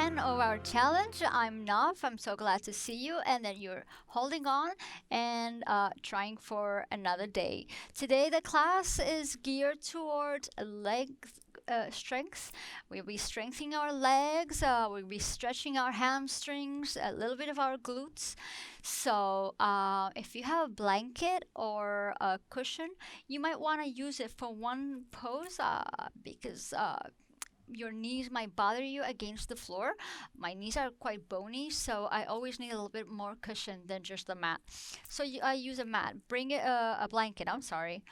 10 of our challenge. I'm Nav. I'm so glad to see you, and that you're holding on and trying for another day. Today, the class is geared towards leg strength. We'll be strengthening our legs, we'll be stretching our hamstrings, a little bit of our glutes. So, if you have a blanket or a cushion, you might want to use it for one pose because your knees might bother you against the floor. My knees are quite bony, so I always need a little bit more cushion than just a mat. So I use a mat. Bring it, a blanket. I'm sorry.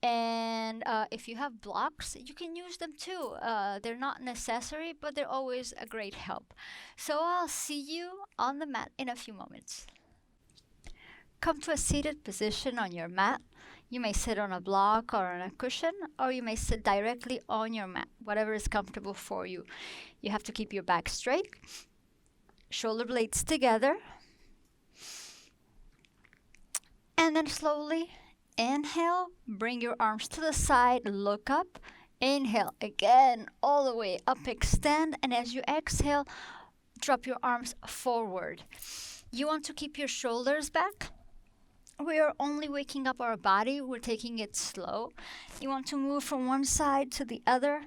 And if you have blocks, you can use them too. They're not necessary, but they're always a great help. So I'll see you on the mat in a few moments. Come to a seated position on your mat. You may sit on a block or on a cushion, or you may sit directly on your mat, whatever is comfortable for you. You have to keep your back straight, shoulder blades together, and then slowly inhale, bring your arms to the side, look up, inhale again, all the way up, extend, and as you exhale, drop your arms forward. You want to keep your shoulders back. We are only waking up our body, we're taking it slow. You want to move from one side to the other.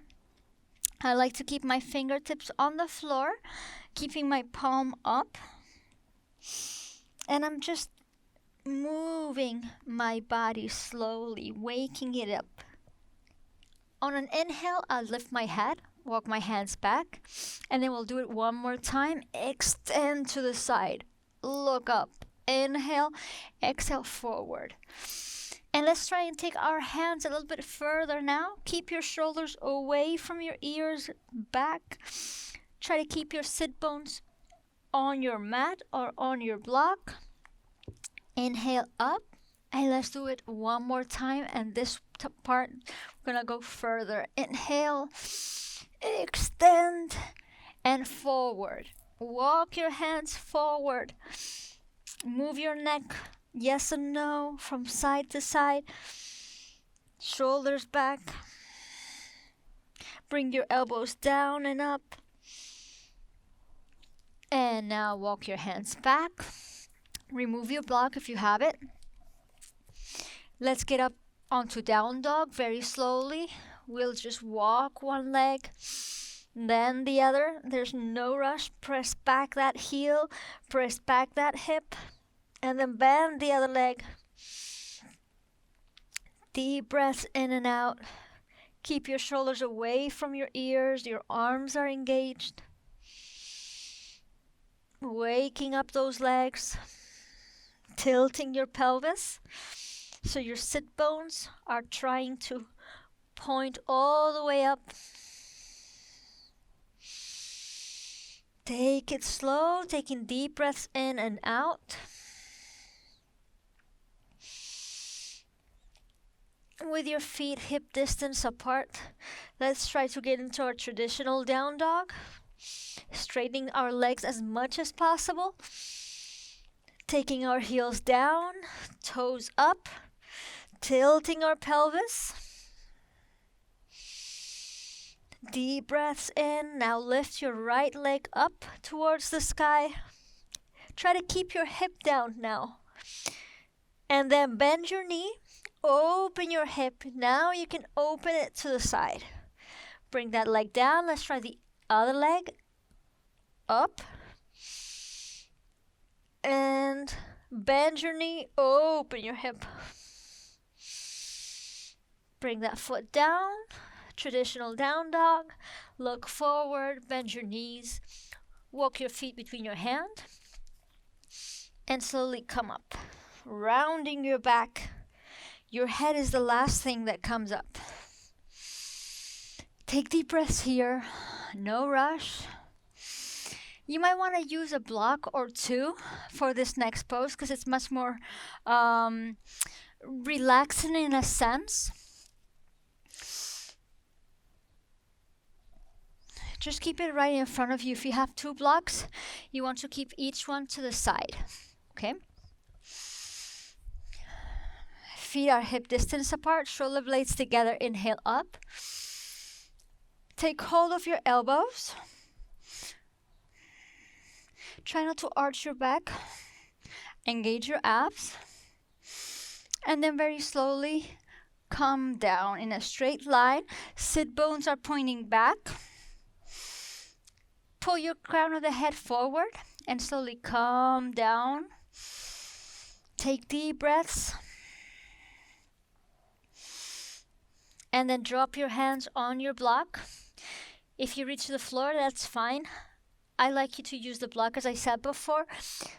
I like to keep my fingertips on the floor, keeping my palm up. And I'm just moving my body slowly, waking it up. On an inhale, I'll lift my head, walk my hands back, and then we'll do it one more time. Extend to the side, look up. Inhale, exhale forward. And let's try and take our hands a little bit further now. Keep your shoulders away from your ears, back. Try to keep your sit bones on your mat or on your block. Inhale up. And let's do it one more time. And this part, we're going to go further. Inhale, extend, and forward. Walk your hands forward. Move your neck, yes and no, from side to side. Shoulders back. Bring your elbows down and up. And now walk your hands back. Remove your block if you have it. Let's get up onto down dog very slowly. We'll just walk one leg, then the other. There's no rush. Press back that heel, press back that hip, and then bend the other leg. Deep breaths in and out. Keep your shoulders away from your ears. Your arms are engaged. Waking up those legs. Tilting your pelvis. So your sit bones are trying to point all the way up. Take it slow, taking deep breaths in and out. With your feet hip distance apart, let's try to get into our traditional down dog. Straightening our legs as much as possible. Taking our heels down, toes up, tilting our pelvis. Deep breaths in. Now lift your right leg up towards the sky. Try to keep your hip down now. And then bend your knee. Open your hip. Now you can open it to the side. Bring that leg down. Let's try the other leg. Up. And bend your knee. Open your hip. Bring that foot down. Traditional down dog. Look forward, bend your knees, walk your feet between your hands, and slowly come up. Rounding your back. Your head is the last thing that comes up. Take deep breaths here. No rush. You might want to use a block or two for this next pose because it's much more relaxing in a sense. Just keep it right in front of you. If you have two blocks, you want to keep each one to the side. Okay? Feet are hip distance apart, shoulder blades together. Inhale up. Take hold of your elbows. Try not to arch your back. Engage your abs. And then very slowly come down in a straight line. Sit bones are pointing back. Pull your crown of the head forward and slowly come down. Take deep breaths. And then drop your hands on your block. If you reach the floor, that's fine. I like you to use the block, as I said before,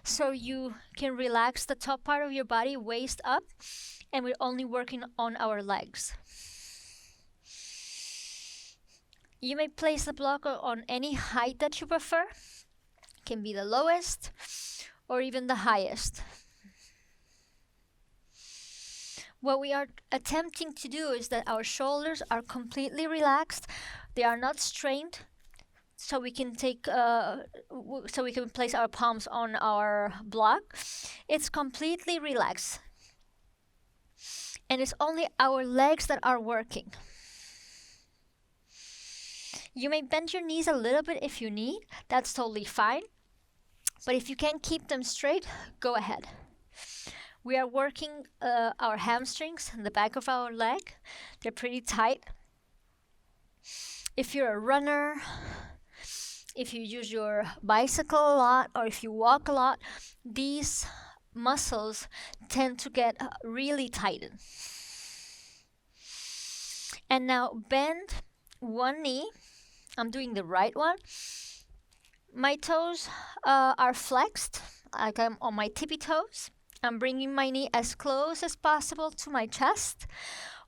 so you can relax the top part of your body, waist up, and we're only working on our legs. You may place the block on any height that you prefer. It can be the lowest or even the highest. What we are attempting to do is that our shoulders are completely relaxed. They are not strained, so we can place our palms on our block. It's completely relaxed, and it's only our legs that are working. You may bend your knees a little bit if you need. That's totally fine. But if you can't keep them straight, go ahead. We are working our hamstrings in the back of our leg. They're pretty tight. If you're a runner, if you use your bicycle a lot, or if you walk a lot, these muscles tend to get really tightened. And now bend one knee. I'm doing the right one. My toes are flexed, like I'm on my tippy toes. I'm bringing my knee as close as possible to my chest,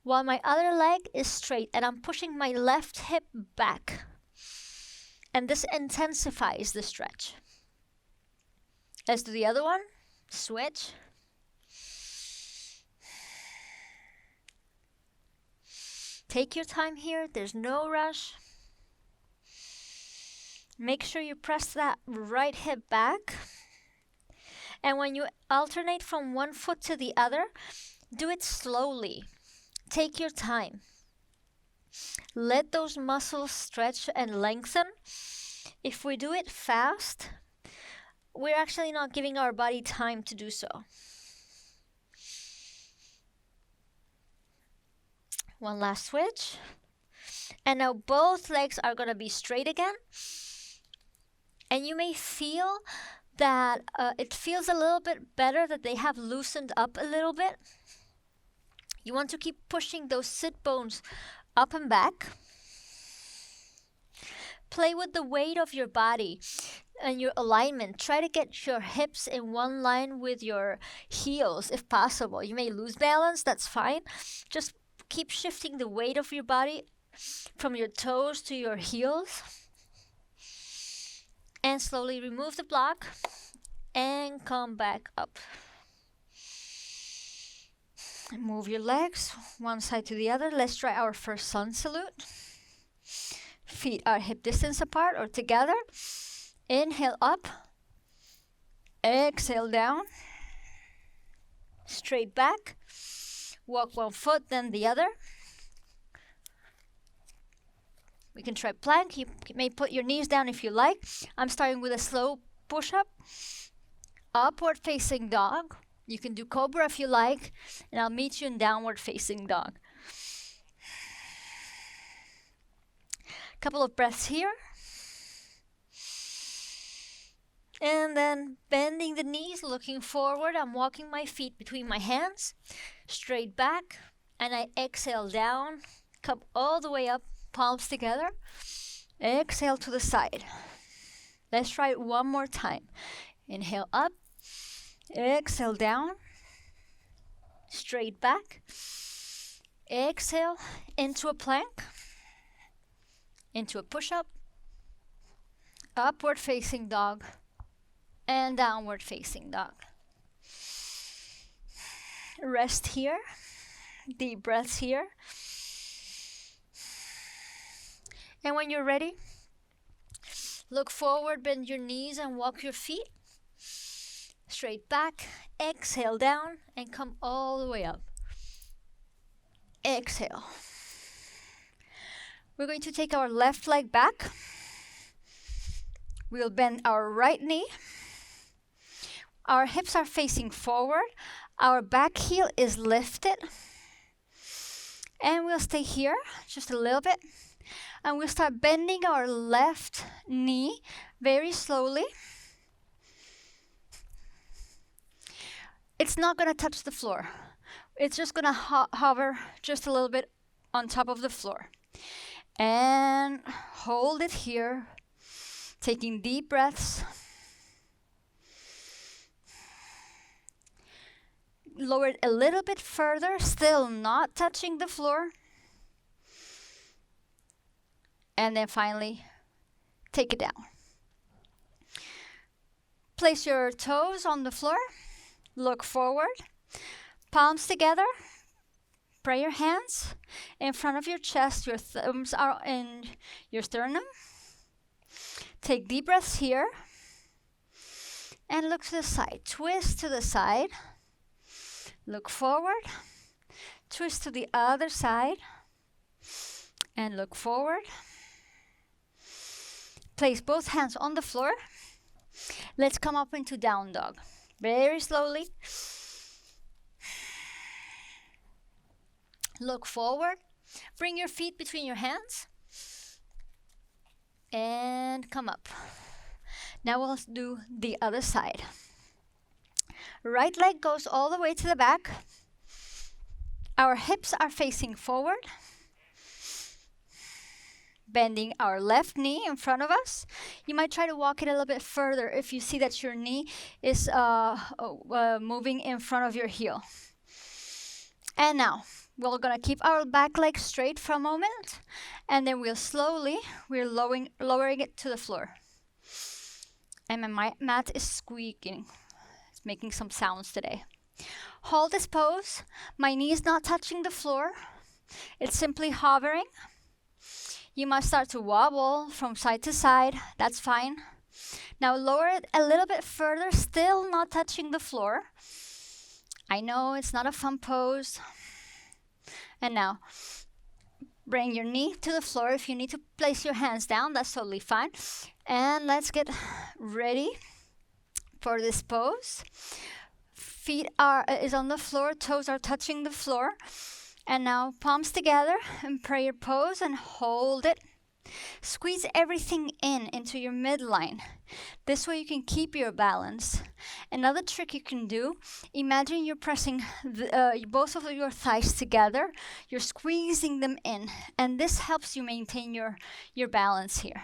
while my other leg is straight, and I'm pushing my left hip back. And this intensifies the stretch. Let's do the other one. Switch. Take your time here. There's no rush. Make sure you press that right hip back. And when you alternate from one foot to the other, do it slowly. Take your time. Let those muscles stretch and lengthen. If we do it fast, we're actually not giving our body time to do so. One last switch. And now both legs are going to be straight again. And you may feel that it feels a little bit better, that they have loosened up a little bit. You want to keep pushing those sit bones up and back. Play with the weight of your body and your alignment. Try to get your hips in one line with your heels if possible. You may lose balance, that's fine. Just keep shifting the weight of your body from your toes to your heels. And slowly remove the block and come back up. Move your legs one side to the other. Let's try our first sun salute. Feet are hip distance apart or together. Inhale up. Exhale down. Straight back. Walk one foot, then the other. We can try plank. You may put your knees down if you like. I'm starting with a slow push-up. Upward facing dog. You can do cobra if you like. And I'll meet you in downward facing dog. Couple of breaths here. And then bending the knees, looking forward. I'm walking my feet between my hands. Straight back. And I exhale down. Come all the way up. Palms together. Exhale to the side. Let's try it one more time. Inhale up. Exhale down. Straight back. Exhale into a plank. Into a push-up. Upward facing dog. And downward facing dog. Rest here. Deep breaths here. And when you're ready, look forward, bend your knees and walk your feet. Straight back, exhale down and come all the way up. Exhale. We're going to take our left leg back. We'll bend our right knee Our hips are facing forward. Our back heel is lifted. And we'll stay here just a little bit. And we'll start bending our left knee very slowly. It's not going to touch the floor. It's just going to hover just a little bit on top of the floor. And hold it here, taking deep breaths. Lower it a little bit further, still not touching the floor. And then finally, take it down. Place your toes on the floor. Look forward. Palms together. Pray your hands in front of your chest. Your thumbs are in your sternum. Take deep breaths here. And look to the side. Twist to the side. Look forward. Twist to the other side. And look forward. Place both hands on the floor. Let's come up into down dog. Very slowly. Look forward. Bring your feet between your hands. And come up. Now we'll do the other side. Right leg goes all the way to the back. Our hips are facing forward. Bending our left knee in front of us. You might try to walk it a little bit further if you see that your knee is moving in front of your heel. And now, we're going to keep our back leg straight for a moment. And then we're lowering it to the floor. And my mat is squeaking. It's making some sounds today. Hold this pose. My knee is not touching the floor. It's simply hovering. You must start to wobble from side to side. That's fine. Now lower it a little bit further, still not touching the floor. I know it's not a fun pose. And now, bring your knee to the floor. If you need to place your hands down, that's totally fine. And let's get ready for this pose. Feet is on the floor, toes are touching the floor. And now palms together and prayer pose and hold it. Squeeze everything into your midline. This way you can keep your balance. Another trick you can do, imagine you're pressing both of your thighs together. You're squeezing them in. And this helps you maintain your balance here.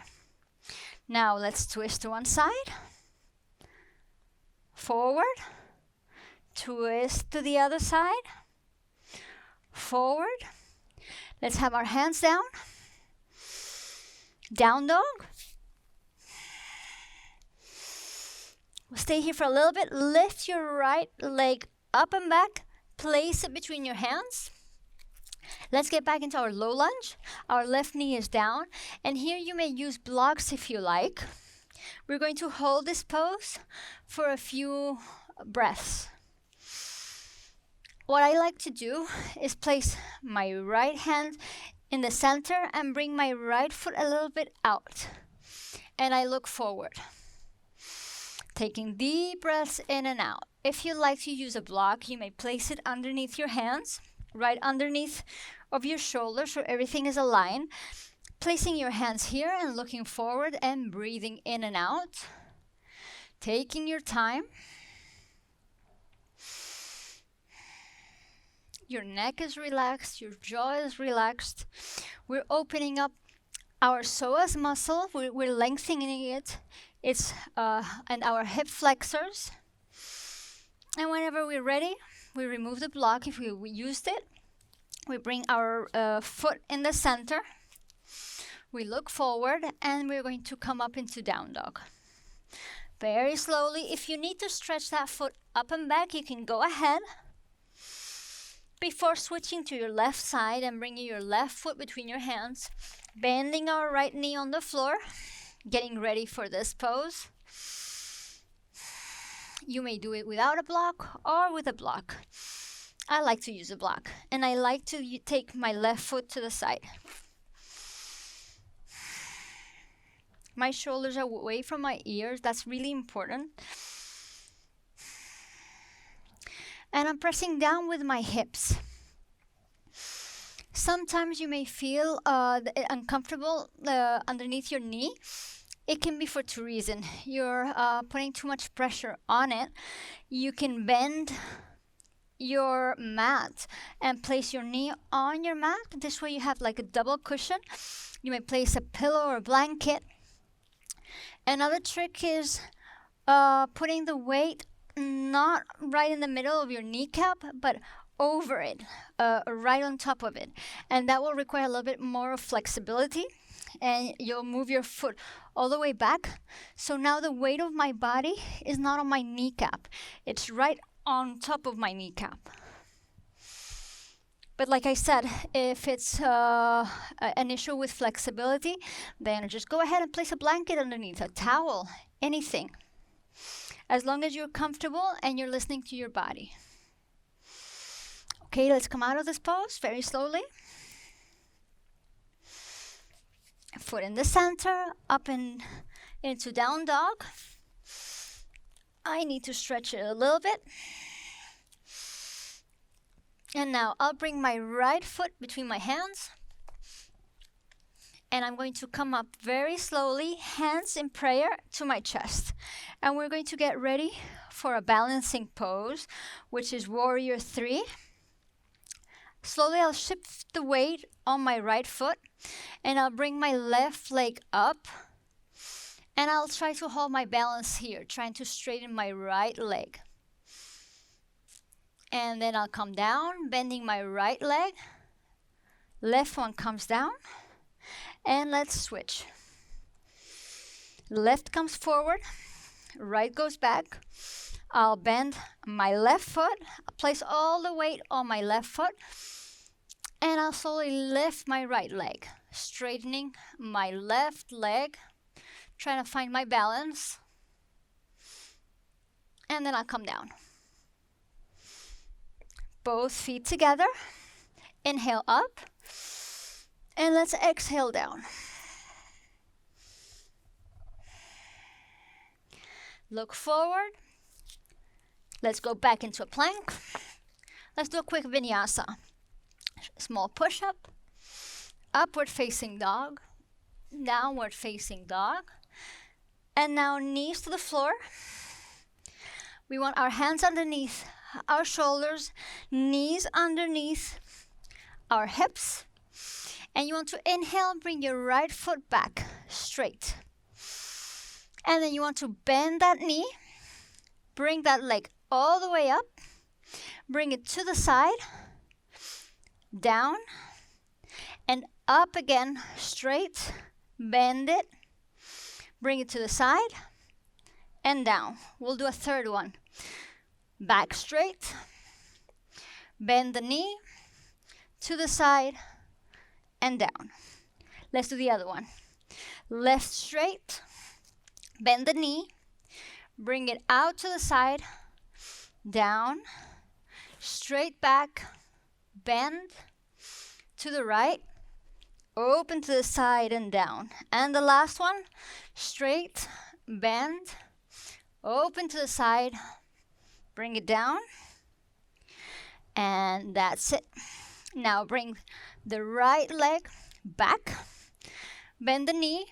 Now let's twist to one side. Forward. Twist to the other side. Forward. Let's have our hands down. Down dog. We'll stay here for a little bit. Lift your right leg up and back. Place it between your hands. Let's get back into our low lunge. Our left knee is down. And here you may use blocks if you like. We're going to hold this pose for a few breaths. What I like to do is place my right hand in the center and bring my right foot a little bit out. And I look forward. Taking deep breaths in and out. If you like to use a block, you may place it underneath your hands, right underneath of your shoulders so everything is aligned. Placing your hands here and looking forward and breathing in and out. Taking your time. Your neck is relaxed, your jaw is relaxed. We're opening up our psoas muscle. We're lengthening it. And our hip flexors. And whenever we're ready, we remove the block if we used it. We bring our foot in the center. We look forward and we're going to come up into down dog. Very slowly. If you need to stretch that foot up and back, you can go ahead. Before switching to your left side and bringing your left foot between your hands, bending our right knee on the floor, getting ready for this pose. You may do it without a block or with a block. I like to use a block, and I like to take my left foot to the side. My shoulders are away from my ears. That's really important. And I'm pressing down with my hips. Sometimes you may feel uncomfortable underneath your knee. It can be for two reasons. You're putting too much pressure on it. You can bend your mat and place your knee on your mat. This way you have like a double cushion. You may place a pillow or a blanket. Another trick is putting the weight not right in the middle of your kneecap, but over it, right on top of it. And that will require a little bit more of flexibility, and you'll move your foot all the way back. So now the weight of my body is not on my kneecap. It's right on top of my kneecap. But like I said, if it's an issue with flexibility, then just go ahead and place a blanket underneath, a towel, anything. As long as you're comfortable and you're listening to your body. Okay, let's come out of this pose very slowly. Foot in the center, up and into down dog. I need to stretch it a little bit. And now I'll bring my right foot between my hands. And I'm going to come up very slowly, hands in prayer to my chest. And we're going to get ready for a balancing pose, which is Warrior 3. Slowly I'll shift the weight on my right foot, and I'll bring my left leg up, and I'll try to hold my balance here, trying to straighten my right leg. And then I'll come down, bending my right leg. Left one comes down, and let's switch. Left comes forward, right goes back. I'll bend my left foot, place all the weight on my left foot, and I'll slowly lift my right leg, straightening my left leg, trying to find my balance, and then I'll come down. Both feet together, inhale up, and let's exhale down. Look forward. Let's go back into a plank. Let's do a quick vinyasa. Small push-up, upward facing dog, downward facing dog, and now knees to the floor. We want our hands underneath our shoulders, knees underneath our hips, and you want to inhale, bring your right foot back straight. And then you want to bend that knee, bring that leg all the way up, bring it to the side, down, and up again, straight, bend it, bring it to the side, and down. We'll do a third one. Back straight, bend the knee, to the side, and down. Let's do the other one. Left straight, bend the knee, bring it out to the side, down, straight back, bend to the right, open to the side and down. And the last one, straight, bend, open to the side, bring it down, and that's it. Now bring the right leg back, bend the knee,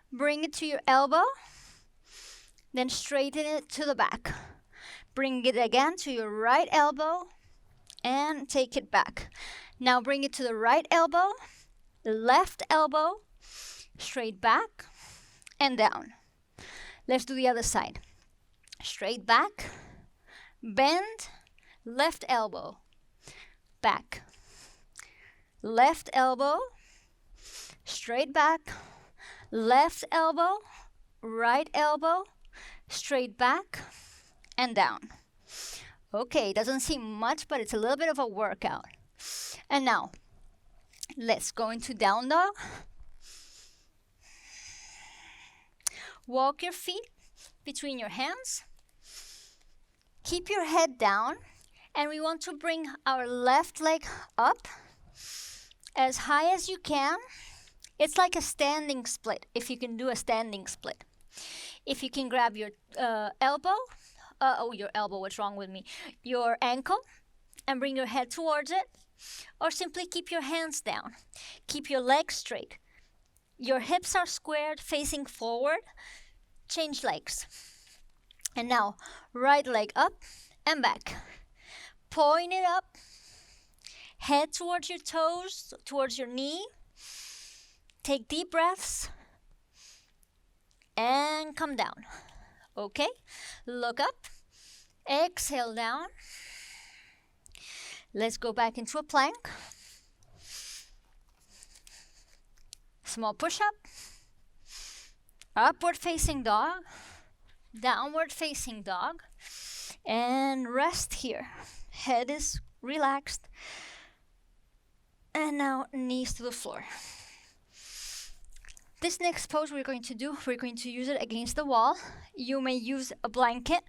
bring it to your elbow, then straighten it to the back. Bring it again to your right elbow and take it back. Now bring it to the right elbow, left elbow, straight back and down. Let's do the other side. Straight back, bend, left elbow, back, left elbow, straight back, left elbow, right elbow, straight back and down. Okay, doesn't seem much, but it's a little bit of a workout. And now, let's go into down dog. Walk your feet between your hands. Keep your head down, and we want to bring our left leg up as high as you can. It's like a standing split, if you can do a standing split. If you can grab your elbow your elbow, what's wrong with me? Your ankle, and bring your head towards it. Or simply keep your hands down. Keep your legs straight. Your hips are squared, facing forward. Change legs. And now, right leg up and back. Point it up. Head towards your toes, towards your knee. Take deep breaths. And come down. Okay? Look up. Exhale down. Let's go back into a plank. Small push-up. Upward facing dog. Downward facing dog. And rest here. Head is relaxed. And now knees to the floor. This next pose we're going to use it against the wall. You may use a blanket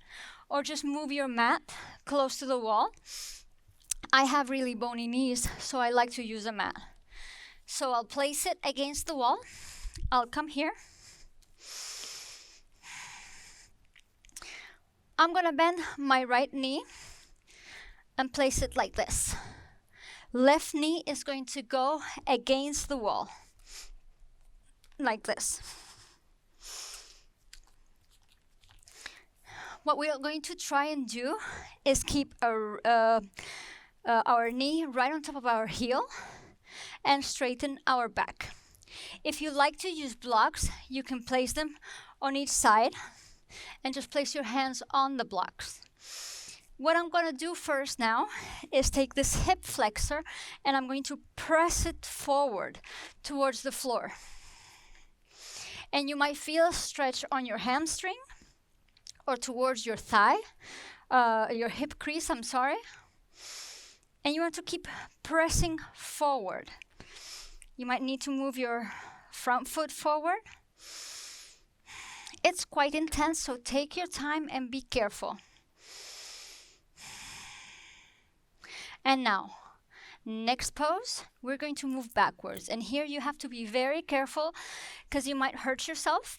or just move your mat close to the wall. I have really bony knees, so I like to use a mat. So I'll place it against the wall. I'll come here. I'm gonna bend my right knee and place it like this. Left knee is going to go against the wall. Like this. What we are going to try and do is keep our knee right on top of our heel and straighten our back. If you like to use blocks, you can place them on each side and just place your hands on the blocks. What I'm going to do first now is take this hip flexor and I'm going to press it forward towards the floor. And you might feel a stretch on your hamstring or towards your thigh, your hip crease, I'm sorry. And you want to keep pressing forward. You might need to move your front foot forward. It's quite intense, so take your time and be careful. And now, next pose, we're going to move backwards. And here you have to be very careful because you might hurt yourself.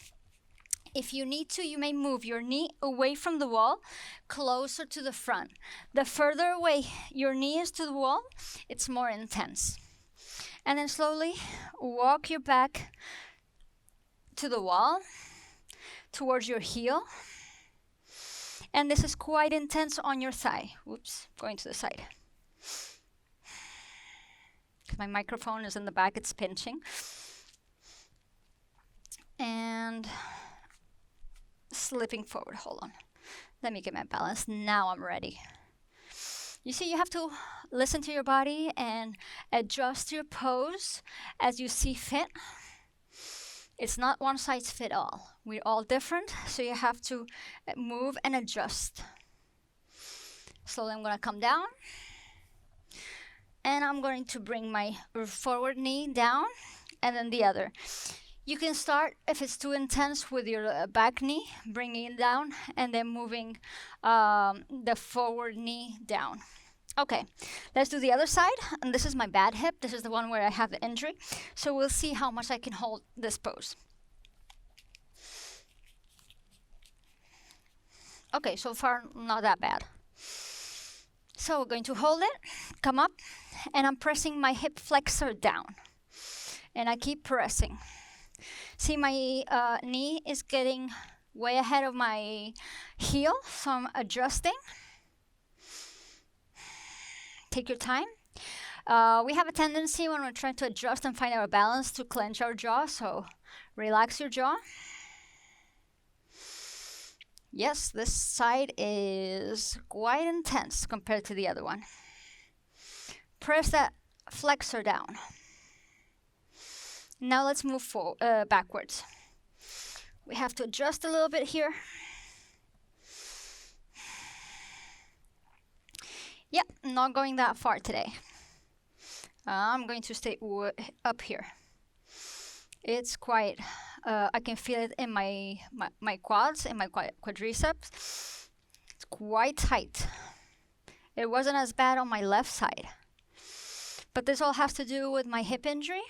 If you need to, you may move your knee away from the wall, closer to the front. The further away your knee is to the wall, it's more intense. And then slowly walk your back to the wall, towards your heel. And this is quite intense on your thigh. Whoops, going to the side. My microphone is in the back, it's pinching. And slipping forward, hold on. Let me get my balance, now I'm ready. You see, you have to listen to your body and adjust your pose as you see fit. It's not one size fit all. We're all different, so you have to move and adjust. Slowly I'm gonna come down. And I'm going to bring my forward knee down and then the other. You can start, if it's too intense, with your back knee, bringing it down and then moving the forward knee down. Okay, let's do the other side. And this is my bad hip. This is the one where I have the injury. So we'll see how much I can hold this pose. Okay, so far not that bad. So we're going to hold it, come up, and I'm pressing my hip flexor down. And I keep pressing. See, my knee is getting way ahead of my heel, so I'm adjusting. Take your time. We have a tendency when we're trying to adjust and find our balance to clench our jaw, so relax your jaw. Yes, this side is quite intense compared to the other one. Press that flexor down. Now let's move backwards. We have to adjust a little bit here. Yep, not going that far today. I'm going to stay up here. It's quite, I can feel it in my quads, in my quadriceps. It's quite tight. It wasn't as bad on my left side. But this all has to do with my hip injury.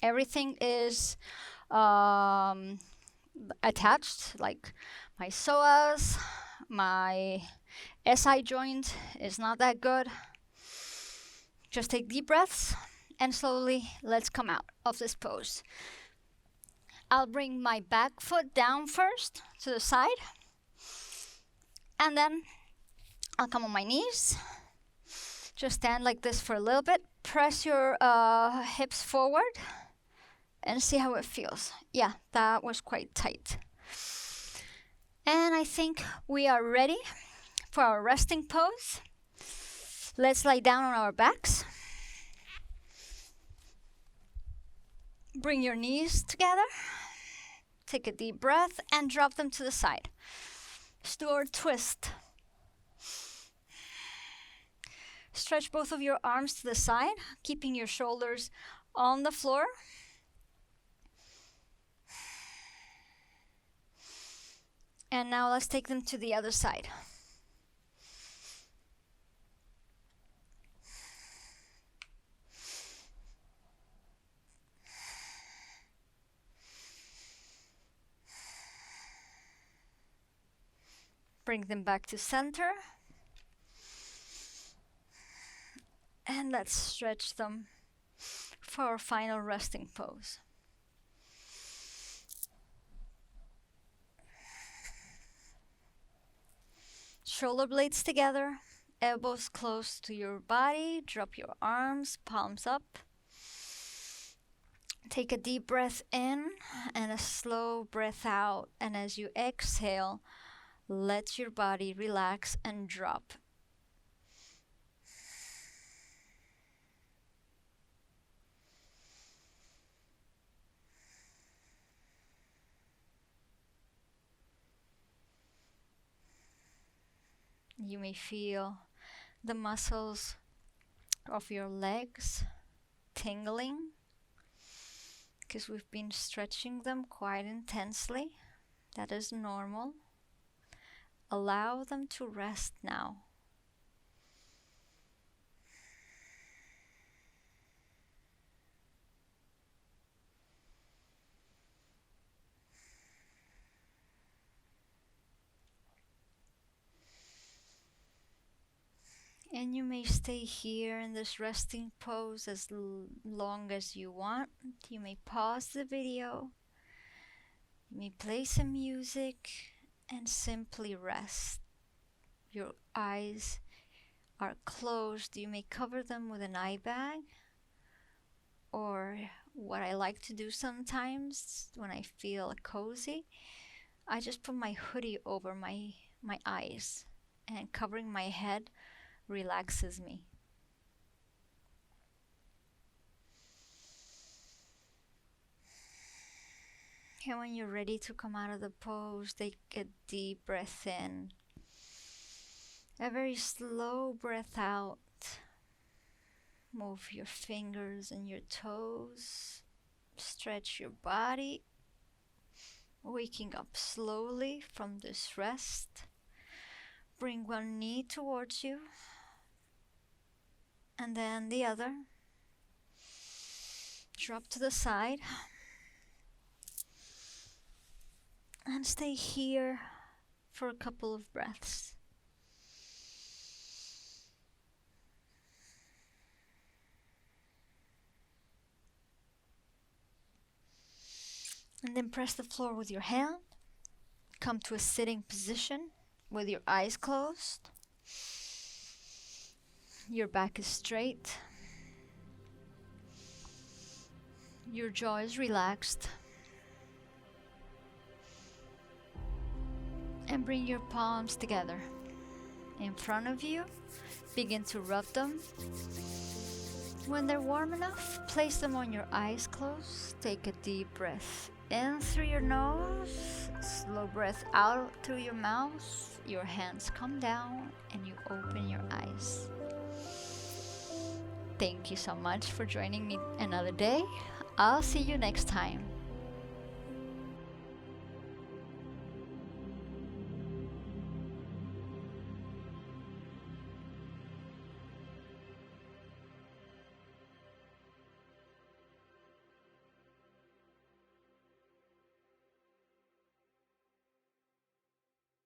Everything is attached, like my psoas, My SI joint is not that good. Just take deep breaths and slowly let's come out of this pose. I'll bring my back foot down first to the side, and then I'll come on my knees. Just stand like this for a little bit. Press your hips forward and see how it feels. Yeah, that was quite tight. And I think we are ready for our resting pose. Let's lie down on our backs. Bring your knees together. Take a deep breath and drop them to the side. Steward twist. Stretch both of your arms to the side, keeping your shoulders on the floor. And now let's take them to the other side. Bring them back to center. And let's stretch them for our final resting pose. Shoulder blades together, elbows close to your body. Drop your arms, palms up. Take a deep breath in and a slow breath out. And as you exhale, let your body relax and drop. You may feel the muscles of your legs tingling because we've been stretching them quite intensely. That is normal. Allow them to rest now. And you may stay here in this resting pose as long as you want. You may pause the video. You may play some music and simply rest. Your eyes are closed. You may cover them with an eye bag, or what I like to do sometimes when I feel cozy, I just put my hoodie over my eyes, and covering my head relaxes me. And when you're ready to come out of the pose, take a deep breath in, a very slow breath out. Move your fingers and your toes, stretch your body, waking up slowly from this rest. Bring one knee towards you and then the other. Drop to the side and stay here for a couple of breaths. And then press the floor with your hand. Come to a sitting position with your eyes closed. Your back is straight. Your jaw is relaxed. And bring your palms together in front of you. Begin to rub them. When they're warm enough, place them on your eyes closed. Take a deep breath in through your nose. Slow breath out through your mouth. Your hands come down and you open your eyes. Thank you so much for joining me another day. I'll see you next time.